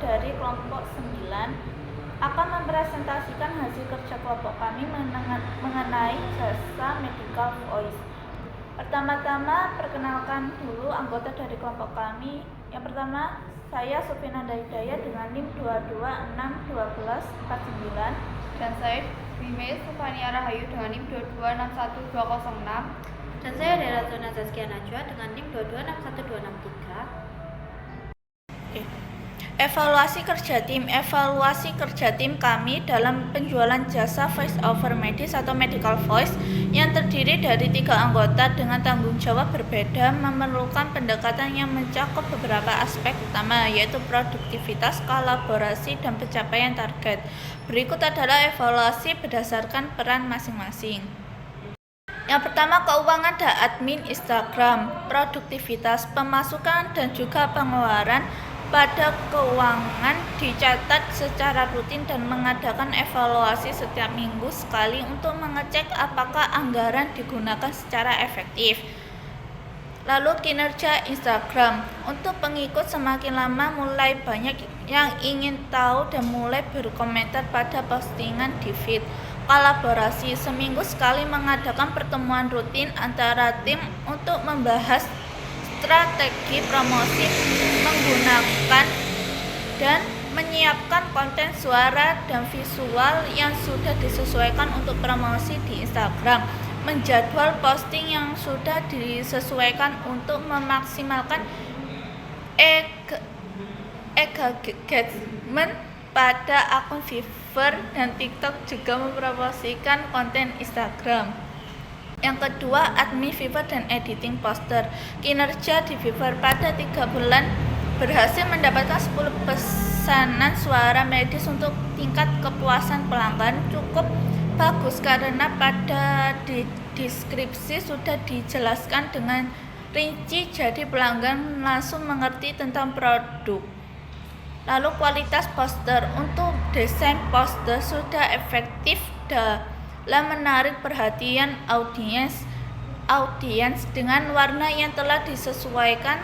dari kelompok 9 akan mempresentasikan hasil kerja kelompok kami mengenai jasa medical voice. Pertama-tama perkenalkan dulu anggota dari kelompok kami. Yang pertama, saya Sufinanda Hidayah dengan NIM 2261249. Dan saya Bime Sufania Rahayu dengan NIM 2261206. Dan saya Dera Zona Zaskia Najwa dengan NIM 2261263. Evaluasi kerja tim kami dalam penjualan jasa voice over medis atau medical voice yang terdiri dari 3 anggota dengan tanggung jawab berbeda memerlukan pendekatan yang mencakup beberapa aspek utama, yaitu produktivitas, kolaborasi, dan pencapaian target. Berikut adalah evaluasi berdasarkan peran masing-masing. Yang pertama, keuangan dan admin Instagram, produktivitas, pemasukan, dan juga pengeluaran pada keuangan dicatat secara rutin dan mengadakan evaluasi setiap minggu sekali untuk mengecek apakah anggaran digunakan secara efektif. Lalu kinerja Instagram, untuk pengikut semakin lama mulai banyak yang ingin tahu dan mulai berkomentar pada postingan di feed. Kolaborasi, seminggu sekali mengadakan pertemuan rutin antara tim untuk membahas strategi promosi menggunakan dan menyiapkan konten suara dan visual yang sudah disesuaikan untuk promosi di Instagram, menjadwal posting yang sudah disesuaikan untuk memaksimalkan engagement pada akun Fiverr dan TikTok, juga mempromosikan konten Instagram. Yang kedua, admin Fiverr dan editing poster. Kinerja di Fiverr pada 3 bulan berhasil mendapatkan 10 pesanan suara medis untuk tingkat kepuasan pelanggan cukup bagus karena pada deskripsi sudah dijelaskan dengan rinci, jadi pelanggan langsung mengerti tentang produk. Lalu kualitas poster, untuk desain poster sudah efektif dalam menarik perhatian audiens dengan warna yang telah disesuaikan,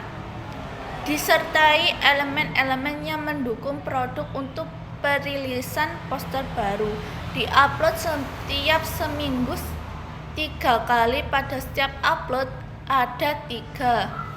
disertai elemen-elemen yang mendukung produk untuk perilisan poster baru. Diupload setiap seminggu 3 kali, pada setiap upload ada 3.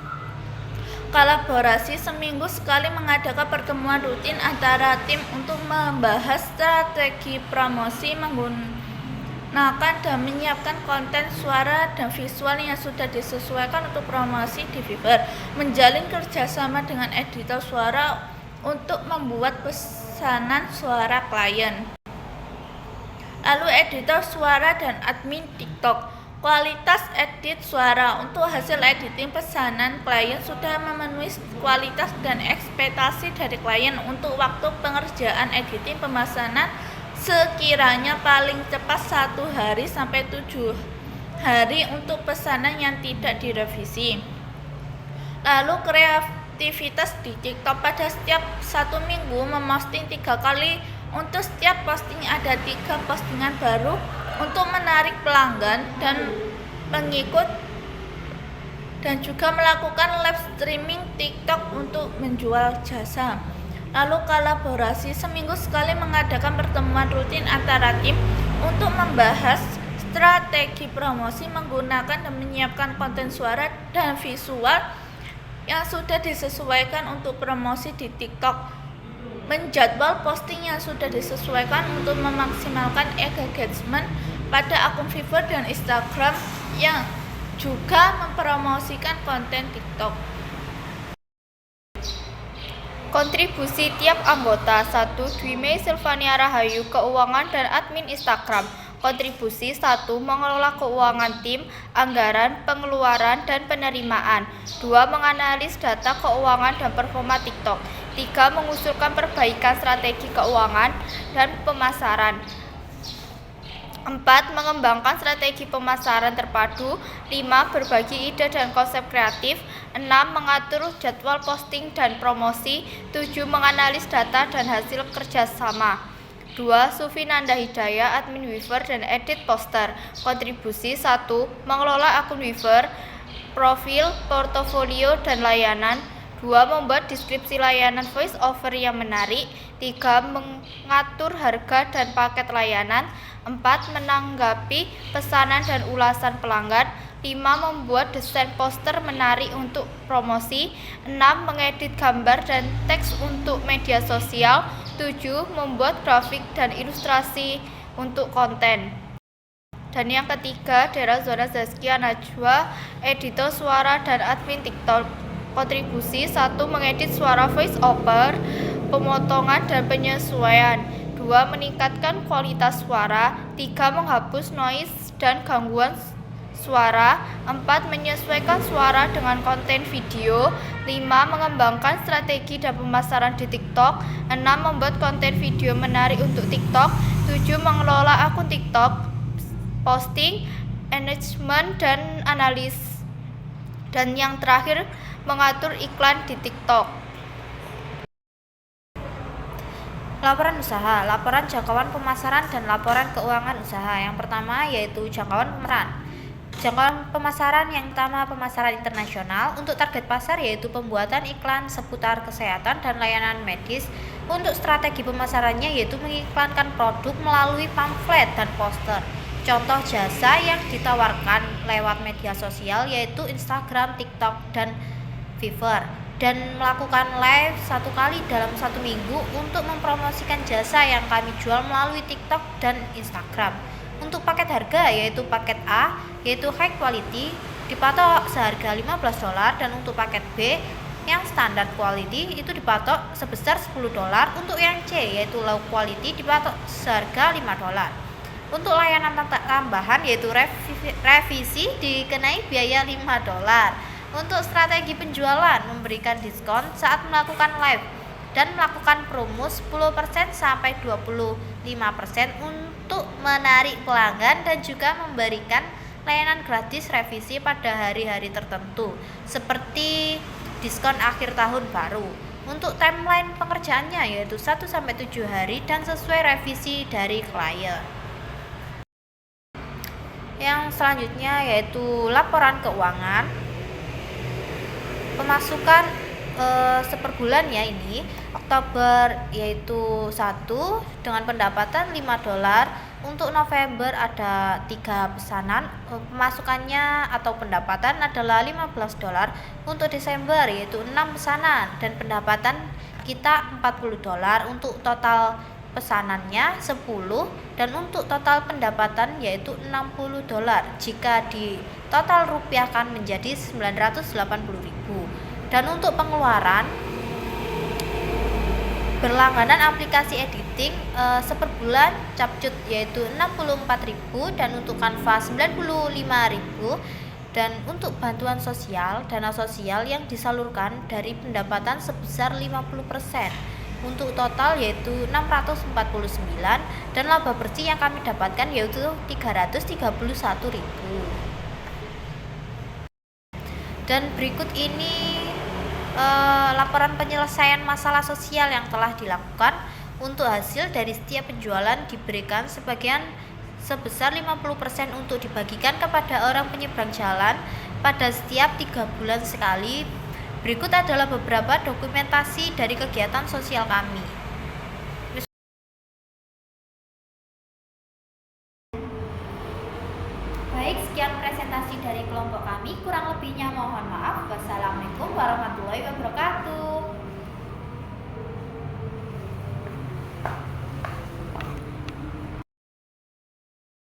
Kolaborasi, seminggu sekali mengadakan pertemuan rutin antara tim untuk membahas strategi promosi menggunakan dan menyiapkan konten suara dan visual yang sudah disesuaikan untuk promosi di Fiverr. Menjalin kerjasama dengan editor suara untuk membuat pesanan suara klien. Lalu editor suara dan admin TikTok. Kualitas edit suara, untuk hasil editing pesanan klien sudah memenuhi kualitas dan ekspektasi dari klien. Untuk waktu pengerjaan editing pemesanan sekiranya paling cepat 1 hari sampai 7 hari untuk pesanan yang tidak direvisi. Lalu kreativitas di TikTok, pada setiap 1 minggu memposting 3 kali. Untuk setiap posting ada 3 postingan baru untuk menarik pelanggan dan pengikut, dan juga melakukan live streaming TikTok untuk menjual jasa. Lalu kolaborasi, seminggu sekali mengadakan pertemuan rutin antara tim untuk membahas strategi promosi menggunakan dan menyiapkan konten suara dan visual yang sudah disesuaikan untuk promosi di TikTok. Menjadwal posting yang sudah disesuaikan untuk memaksimalkan engagement pada akun Fiverr dan Instagram yang juga mempromosikan konten TikTok. Kontribusi tiap anggota. 1. Dwime Sylvania Rahayu, keuangan dan admin Instagram. Kontribusi 1. Mengelola keuangan tim, anggaran, pengeluaran, dan penerimaan. 2. Menganalisis data keuangan dan performa TikTok. 3. Mengusulkan perbaikan strategi keuangan dan pemasaran. 4. Mengembangkan strategi pemasaran terpadu. 5. Berbagi ide dan konsep kreatif. 6. Mengatur jadwal posting dan promosi. 7. Menganalisis data dan hasil kerjasama. 2. Sufinanda Hidayah, admin Fiverr dan edit poster. Kontribusi 1. Mengelola akun Fiverr, profil, portofolio, dan layanan. 2. Membuat deskripsi layanan voice over yang menarik. 3. Mengatur harga dan paket layanan. 4. Menanggapi pesanan dan ulasan pelanggan. 5. Membuat desain poster menarik untuk promosi. 6. Mengedit gambar dan teks untuk media sosial. 7. Membuat grafik dan ilustrasi untuk konten. Dan yang ketiga, Dera Zona Zaskia Najwa, editor suara dan admin TikTok. Kontribusi 1. Mengedit suara voice over, pemotongan dan penyesuaian. 2. Meningkatkan kualitas suara. 3. Menghapus noise dan gangguan suara. 4. Menyesuaikan suara dengan konten video. 5. Mengembangkan strategi dan pemasaran di TikTok. 6. Membuat konten video menarik untuk TikTok. 7. Mengelola akun TikTok, posting, engagement, dan analis. Dan yang terakhir, mengatur iklan di TikTok. Laporan usaha, laporan jangkauan pemasaran, dan laporan keuangan usaha. Yang pertama yaitu jangkauan pemasaran. Jangkauan pemasaran yang utama pemasaran internasional. Untuk target pasar yaitu pembuatan iklan seputar kesehatan dan layanan medis. Untuk strategi pemasarannya yaitu mengiklankan produk melalui pamflet dan poster. Contoh jasa yang ditawarkan lewat media sosial yaitu Instagram, TikTok, dan Fiverr, dan melakukan live 1 kali dalam 1 minggu untuk mempromosikan jasa yang kami jual melalui TikTok dan Instagram. Untuk paket harga yaitu paket A yaitu high quality dipatok seharga $15, dan untuk paket B yang standar quality itu dipatok sebesar $10. Untuk yang C yaitu low quality dipatok seharga $5. Untuk layanan tambahan yaitu revisi dikenai biaya $5. Untuk strategi penjualan, memberikan diskon saat melakukan live dan melakukan promo 10% sampai 25% untuk menarik pelanggan, dan juga memberikan layanan gratis revisi pada hari-hari tertentu seperti diskon akhir tahun baru. Untuk timeline pengerjaannya yaitu 1-7 hari dan sesuai revisi dari klien. Yang selanjutnya yaitu laporan keuangan. Pemasukan seperbulan ya, ini Oktober yaitu 1 dengan pendapatan $5. Untuk November ada 3 pesanan, pemasukannya atau pendapatan adalah $15. Untuk Desember yaitu 6 pesanan dan pendapatan kita $40. Untuk total pesanannya 10, dan untuk total pendapatan yaitu $60. Jika di total rupiahkan menjadi 980.000. Dan untuk pengeluaran, berlangganan aplikasi editing seperbulan Capcut yaitu 64.000, dan untuk Canva 95.000. Dan untuk bantuan sosial, dana sosial yang disalurkan dari pendapatan sebesar 50%. Untuk total yaitu 649, dan laba bersih yang kami dapatkan yaitu 331.000. Dan berikut ini laporan penyelesaian masalah sosial yang telah dilakukan. Untuk hasil dari setiap penjualan diberikan sebagian sebesar 50% untuk dibagikan kepada orang penyeberang jalan pada setiap 3 bulan sekali. Berikut adalah beberapa dokumentasi dari kegiatan sosial kami. Baik, sekian presentasi dari kelompok kami. Kurang lebihnya mohon maaf. Wassalamualaikum warahmatullahi wabarakatuh.